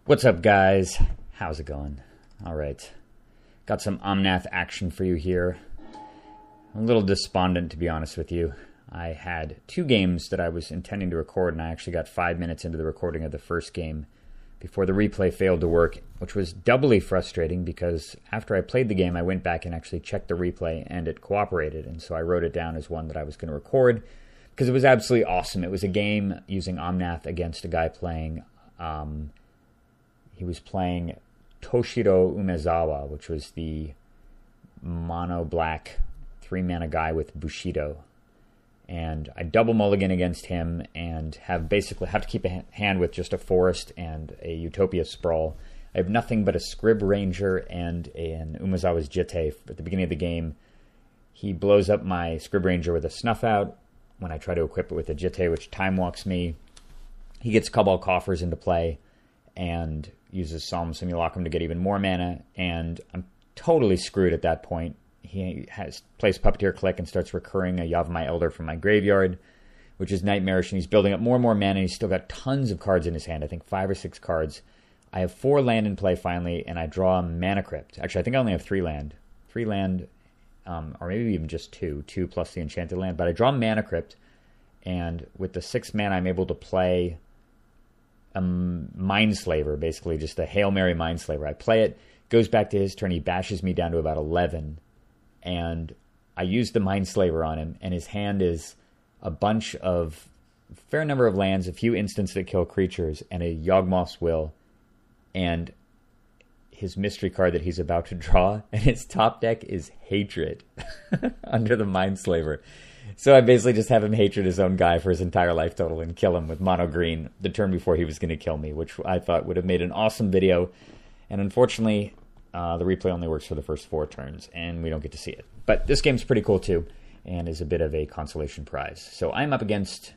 What's up, guys? How's it going? All right. Got some Omnath action for you here. I'm a little despondent, to be honest with you. I had 2 games that I was intending to record, and I actually got 5 minutes into the recording of the first game before the replay failed to work, which was doubly frustrating because after I played the game, I went back and actually checked the replay, and it cooperated, and so I wrote it down as one that I was going to record because it was absolutely awesome. It was a game using Omnath against a guy playing... he was playing Toshiro Umezawa, which was the mono-black 3-mana guy with Bushido. And I double mulligan against him and have to keep a hand with just a Forest and a Utopia Sprawl. I have nothing but a Scrib Ranger and an Umezawa's Jitte. At the beginning of the game, he blows up my Scrib Ranger with a Snuff Out when I try to equip it with a Jitte, which time walks me. He gets Cabal Coffers into play and uses Solemn Simulacrum to get even more mana, and I'm totally screwed at that point. He plays Puppeteer Click and starts recurring a Yavimaya Elder from my graveyard, which is nightmarish, and he's building up more and more mana, and he's still got tons of cards in his hand, I think 5 or 6 cards. I have 4 land in play finally, and I draw Mana Crypt. Actually, I think I only have 3 land. 3 land, or maybe even just 2 plus the Enchanted Land, but I draw Mana Crypt, and with the 6 mana, I'm able to play a Mindslaver, basically just a Hail Mary Mindslaver. I play it, goes back to his turn, he bashes me down to about 11, and I use the Mindslaver on him, and his hand is a bunch of fair number of lands, a few instants that kill creatures, and a Yawgmoth's Will, and his mystery card that he's about to draw, and his top deck is Hatred under the Mindslaver. So I basically just have him hatred his own guy for his entire life total and kill him with mono green the turn before he was going to kill me, which I thought would have made an awesome video. And unfortunately, the replay only works for the first 4 turns, and we don't get to see it. But this game's pretty cool too, and is a bit of a consolation prize. So I'm up against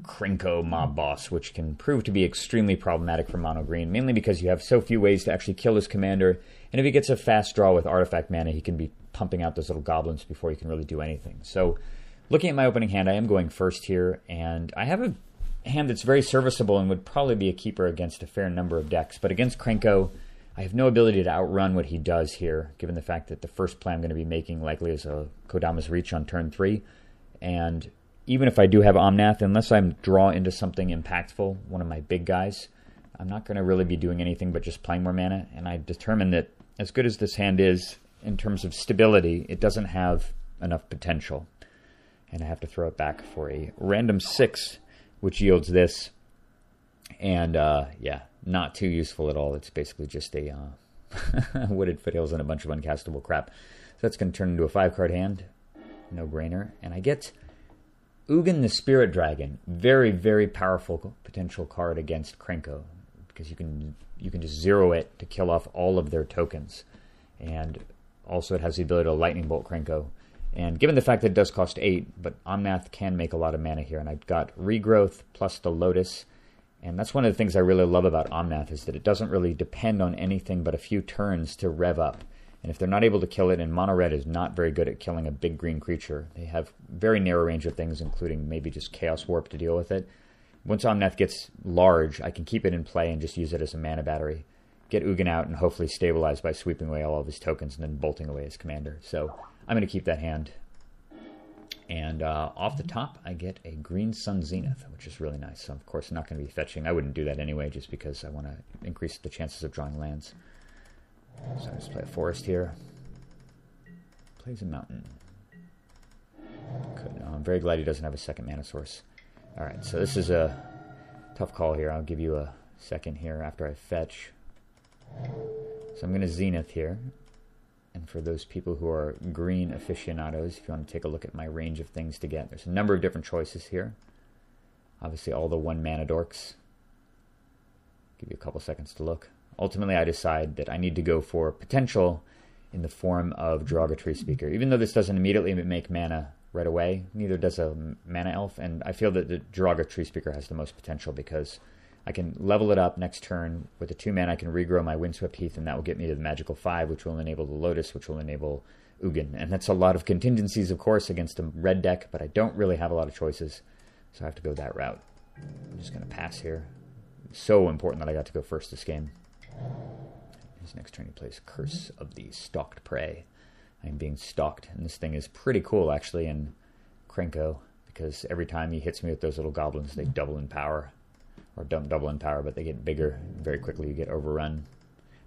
Krenko Mob Boss, which can prove to be extremely problematic for mono green, mainly because you have so few ways to actually kill his commander, and if he gets a fast draw with artifact mana, he can be pumping out those little goblins before he can really do anything. So looking at my opening hand, I am going first here, and I have a hand that's very serviceable and would probably be a keeper against a fair number of decks. But against Krenko, I have no ability to outrun what he does here, given the fact that the first play I'm going to be making likely is a Kodama's Reach on turn 3. And even if I do have Omnath, unless I draw into something impactful, one of my big guys, I'm not going to really be doing anything but just playing more mana. And I determined that as good as this hand is in terms of stability, it doesn't have enough potential. And I have to throw it back for a random 6, which yields this. And, yeah, not too useful at all. It's basically just a Wooded Foothills and a bunch of uncastable crap. So that's going to turn into a 5-card hand. No-brainer. And I get Ugin the Spirit Dragon. Very, very powerful potential card against Krenko, because you can just zero it to kill off all of their tokens. And also it has the ability to Lightning Bolt Krenko. And given the fact that it does cost 8, but Omnath can make a lot of mana here. And I've got Regrowth plus the Lotus. And that's one of the things I really love about Omnath, is that it doesn't really depend on anything but a few turns to rev up. And if they're not able to kill it, and Mono Red is not very good at killing a big green creature, they have very narrow range of things, including maybe just Chaos Warp to deal with it. Once Omnath gets large, I can keep it in play and just use it as a mana battery. Get Ugin out and hopefully stabilize by sweeping away all of his tokens and then bolting away his commander. So I'm going to keep that hand. And off the top, I get a Green Sun Zenith, which is really nice. So, of course, I'm not going to be fetching. I wouldn't do that anyway, just because I want to increase the chances of drawing lands. So I just play a Forest here. Plays a Mountain. Good. No, I'm very glad he doesn't have a second mana source. All right, so this is a tough call here. I'll give you a second here after I fetch. So I'm going to Zenith here. And for those people who are green aficionados, if you want to take a look at my range of things to get, there's a number of different choices here. Obviously, all the 1-mana dorks. Give you a couple seconds to look. Ultimately, I decide that I need to go for potential in the form of Derogatory Speaker. Even though this doesn't immediately make mana right away, neither does a Mana Elf, and I feel that the Derogatory Speaker has the most potential because I can level it up next turn. With the 2 mana, I can regrow my Windswept Heath, and that will get me to the Magical 5, which will enable the Lotus, which will enable Ugin. And that's a lot of contingencies, of course, against a red deck, but I don't really have a lot of choices, so I have to go that route. I'm just going to pass here. so important that I got to go first this game. His next turn he plays Curse of the Stalked Prey. I'm being stalked, and this thing is pretty cool actually in Krenko, because every time he hits me with those little goblins, they double in power. Or don't double in power, but they get bigger very quickly. You get overrun.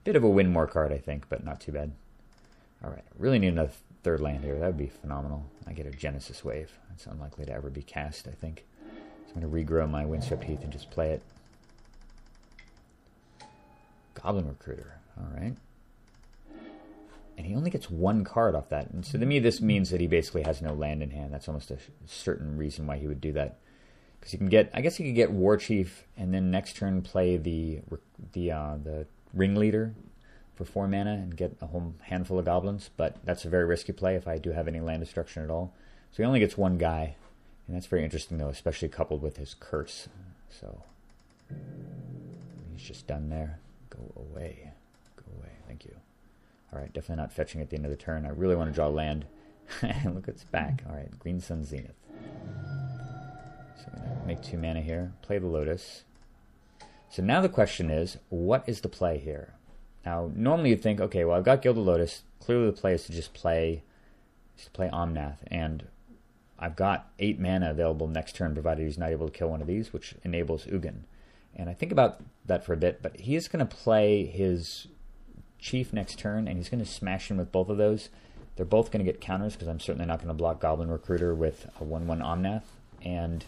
Bit of a win more card, I think, but not too bad. Alright, really need another third land here. That would be phenomenal. I get a Genesis Wave. That's unlikely to ever be cast, I think. So I'm going to regrow my Windswept Heath and just play it. Goblin Recruiter. Alright. And he only gets one card off that. And so to me, this means that he basically has no land in hand. That's almost a certain reason why he would do that. Because he can get, I guess he could get War Chief and then next turn play the Ringleader for 4 mana and get a whole handful of goblins. But that's a very risky play if I do have any land destruction at all. So he only gets one guy. And that's very interesting though, especially coupled with his curse. So he's just done there. Go away. Go away. Thank you. Alright, definitely not fetching at the end of the turn. I really want to draw land. Look, it's back. Alright, Green Sun Zenith. So I'm going to make 2 mana here. Play the Lotus. So now the question is, what is the play here? Now, normally you'd think, okay, well, I've got Gilded Lotus. Clearly the play is to just play Omnath. And I've got 8 mana available next turn, provided he's not able to kill one of these, which enables Ugin. And I think about that for a bit, but he is going to play his Chief next turn, and he's going to smash in with both of those. They're both going to get counters, because I'm certainly not going to block Goblin Recruiter with a 1/1 Omnath. And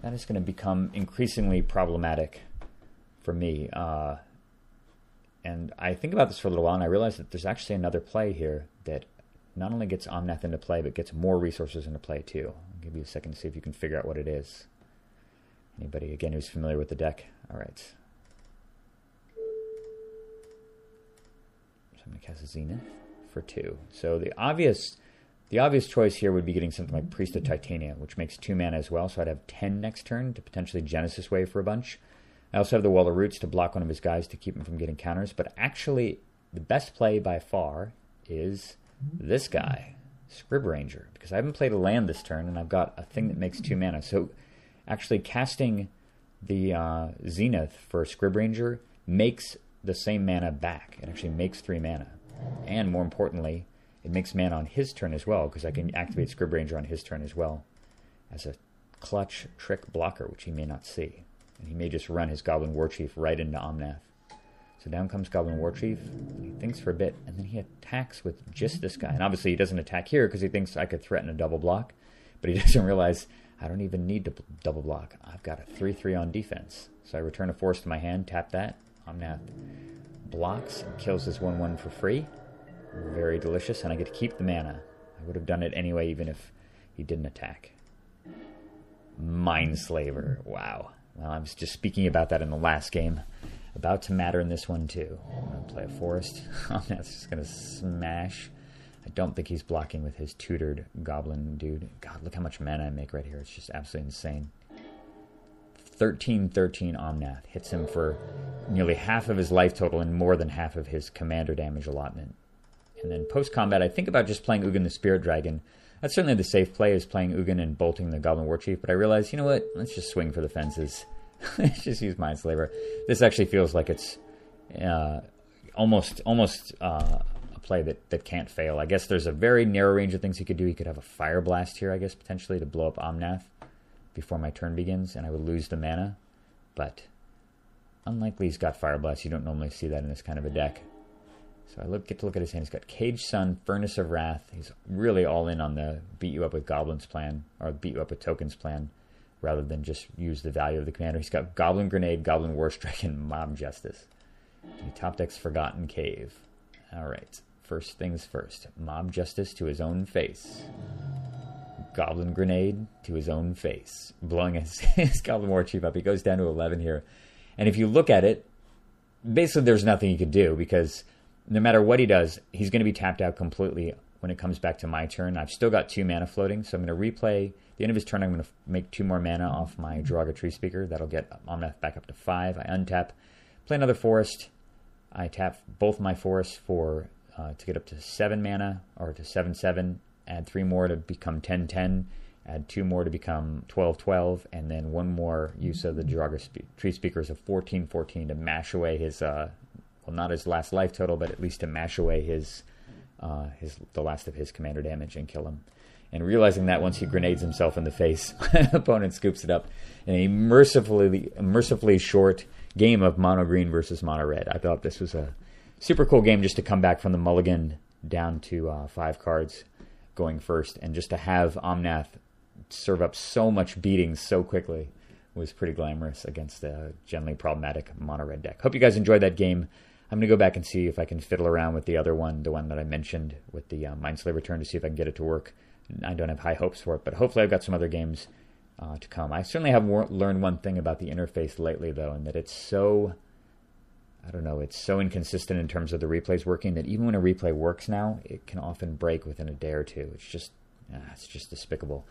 that is going to become increasingly problematic for me. And I think about this for a little while, and I realize that there's actually another play here that not only gets Omnath into play, but gets more resources into play too. I'll give you a second to see if you can figure out what it is. Anybody, again, who's familiar with the deck? All right. So I'm going to cast Zenith for 2. So the obvious choice here would be getting something like Priest of Titania, which makes 2 mana as well, so I'd have 10 next turn to potentially Genesis Wave for a bunch. I also have the Wall of Roots to block one of his guys to keep him from getting counters, but actually the best play by far is this guy, Scrib Ranger, because I haven't played a land this turn, and I've got a thing that makes 2 mana. So actually casting the Zenith for Scrib Ranger makes the same mana back. It actually makes 3 mana. And more importantly, it makes mana on his turn as well, because I can activate Scrib Ranger on his turn as well as a clutch trick blocker, which he may not see. And he may just run his Goblin Warchief right into Omnath. So down comes Goblin Warchief. He thinks for a bit, and then he attacks with just this guy. And obviously he doesn't attack here because he thinks I could threaten a double block, but he doesn't realize I don't even need to double block. I've got a 3/3 on defense. So I return a force to my hand, tap that. Omnath blocks and kills this 1/1 for free. Very delicious, and I get to keep the mana. I would have done it anyway, even if he didn't attack. Mindslaver. Wow. Well, I was just speaking about that in the last game. About to matter in this one, too. I'm going to play a forest. That's just going to smash. I don't think he's blocking with his tutored goblin dude. God, look how much mana I make right here. It's just absolutely insane. 13-13 Omnath. Hits him for nearly half of his life total and more than half of his commander damage allotment. And then post-combat, I think about just playing Ugin the Spirit Dragon. That's certainly the safe play, is playing Ugin and bolting the Goblin Warchief. But I realized, you know what? Let's just swing for the fences. Let's just use Mindslaver. This actually feels like it's almost a play that can't fail. I guess there's a very narrow range of things he could do. He could have a Fire Blast here, I guess, potentially, to blow up Omnath before my turn begins, and I would lose the mana. But unlikely he's got Fire Blast. You don't normally see that in this kind of a deck. So I get to look at his hand. He's got Cage Sun, Furnace of Wrath. He's really all in on the beat you up with goblins plan, or beat you up with tokens plan, rather than just use the value of the commander. He's got Goblin Grenade, Goblin Warstrike, and Mob Justice. He top decks Forgotten Cave. Alright, first things first. Mob Justice to his own face. Goblin Grenade to his own face. Blowing his Goblin Warchief up. He goes down to 11 here. And if you look at it, basically there's nothing he could do, because no matter what he does, he's going to be tapped out completely when it comes back to my turn. I've still got 2 mana floating, so I'm going to replay the end of his turn. I'm going to make 2 more mana off my Draga Tree Speaker. That'll get Omnath back up to 5. I untap, play another forest. I tap both my forests for to get up to 7 mana, or to 7/7. Add 3 more to become 10/10, add 2 more to become 12-12, and then 1 more use of the Geometry Speakers of 14-14 to mash away his, well, not his last life total, but at least to mash away the last of his commander damage and kill him. And realizing that once he grenades himself in the face, opponent scoops it up in a mercifully short game of mono green versus mono red. I thought this was a super cool game just to come back from the mulligan down to 5 cards going first, and just to have Omnath serve up so much beating so quickly was pretty glamorous against a generally problematic mono red deck. Hope you guys enjoyed that game. I'm going to go back and see if I can fiddle around with the other one, the one that I mentioned with the Mindslave Return, to see if I can get it to work. I don't have high hopes for it, but hopefully I've got some other games to come. I certainly have learned one thing about the interface lately, though, and that it's so, I don't know, it's so inconsistent in terms of the replays working that even when a replay works now, it can often break within a day or two. It's just despicable.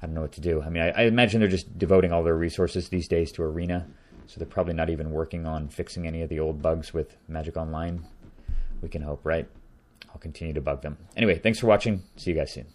I don't know what to do. I mean, I imagine they're just devoting all their resources these days to Arena, so they're probably not even working on fixing any of the old bugs with Magic Online. We can hope, right? I'll continue to bug them. Anyway, thanks for watching. See you guys soon.